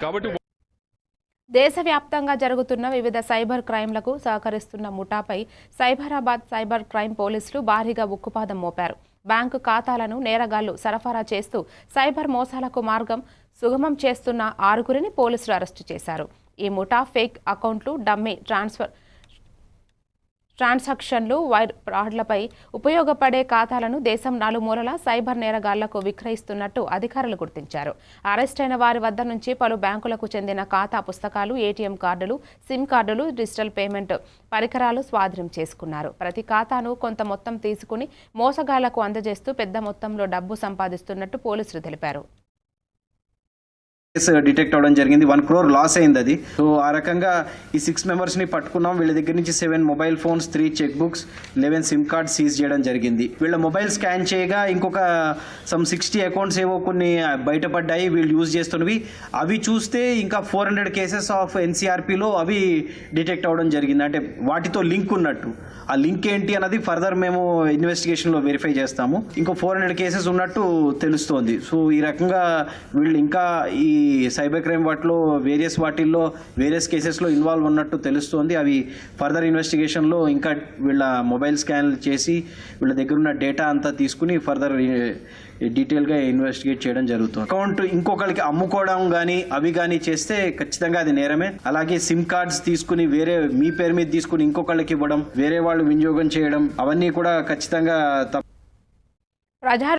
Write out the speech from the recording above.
కాబట్టి దేశవ్యాప్తంగా జరుగుతున్న వివిధ సైబర్ క్రైమ్లకు సహకరిస్తున్న ముఠాపై సైబరాబాద్ సైబర్ క్రైమ్ పోలీసులు భారీగా ఉక్కుపాదం మోపారు. బ్యాంకు ఖాతాలను నేరగాళ్లు సరఫరా చేస్తూ సైబర్ మోసాలకు మార్గం సుగమం చేస్తున్న 6గురిని పోలీసులు అరెస్టు చేశారు. ఈ ముఠా ఫేక్ అకౌంట్లు, డమ్మీ ట్రాన్సాక్షన్లు, వైర్ ఫ్రాడ్లపై ఉపయోగపడే ఖాతాలను దేశం నలుమూలల సైబర్ నేరగాళ్లకు విక్రయిస్తున్నట్టు అధికారులు గుర్తించారు. అరెస్టైన వారి వద్ద నుంచి పలు బ్యాంకులకు చెందిన ఖాతా పుస్తకాలు, ఏటీఎం కార్డులు, సిమ్ కార్డులు, డిజిటల్ పేమెంట్ పరికరాలు స్వాధీనం చేసుకున్నారు. ప్రతి ఖాతాను కొంత మొత్తం తీసుకుని మోసగాళ్లకు అందజేస్తూ పెద్ద మొత్తంలో డబ్బు సంపాదిస్తున్నట్టు పోలీసులు తెలిపారు. డిటెక్ట్ అవడం జరిగింది. 1 crore లాస్ అయింది అది. సో ఆ రకంగా ఈ 6 మెంబర్స్ని పట్టుకున్నాం. వీళ్ళ దగ్గర నుంచి 7 mobile phones, 3 check books, 11 SIM cards seize చేయడం జరిగింది. వీళ్ళ మొబైల్ స్కాన్ చేయగా ఇంకొక 60 అకౌంట్స్ ఏవో కొన్ని బయటపడ్డాయి వీళ్ళు యూజ్ చేస్తున్నవి. అవి చూస్తే ఇంకా 400 కేసెస్ ఆఫ్ ఎన్సీఆర్పీలో అవి డిటెక్ట్ అవడం జరిగింది. అంటే వాటితో లింక్ ఉన్నట్టు. ఆ లింక్ ఏంటి అన్నది ఫర్దర్ మేము ఇన్వెస్టిగేషన్లో వెరిఫై చేస్తాము. ఇంకో 400 కేసెస్ ఉన్నట్టు తెలుస్తోంది. సో ఈ రకంగా వీళ్ళు ఇంకా ఈ సైబర్ క్రైమ్ వాటిల్లో వేరియస్ కేసెస్లో ఇన్వాల్వ్ ఉన్నట్టు తెలుస్తోంది. అవి ఫర్దర్ ఇన్వెస్టిగేషన్లో ఇంకా వీళ్ళ మొబైల్ స్కాన్ చేసి వీళ్ళ దగ్గర ఉన్న డేటా అంతా తీసుకుని ఫర్దర్ డీటెయిల్గా ఇన్వెస్టిగేట్ చేయడం జరుగుతుంది. అకౌంట్ ఇంకొకరికి అమ్ముకోవడం కానీ అవి కానీ చేస్తే ఖచ్చితంగా అది నేరమే. అలాగే సిమ్ కార్డ్స్ తీసుకుని మీ పేరు మీద తీసుకుని ఇంకొకళ్ళకి ఇవ్వడం, వేరే వాళ్ళు వినియోగం చేయడం అవన్నీ కూడా ఖచ్చితంగా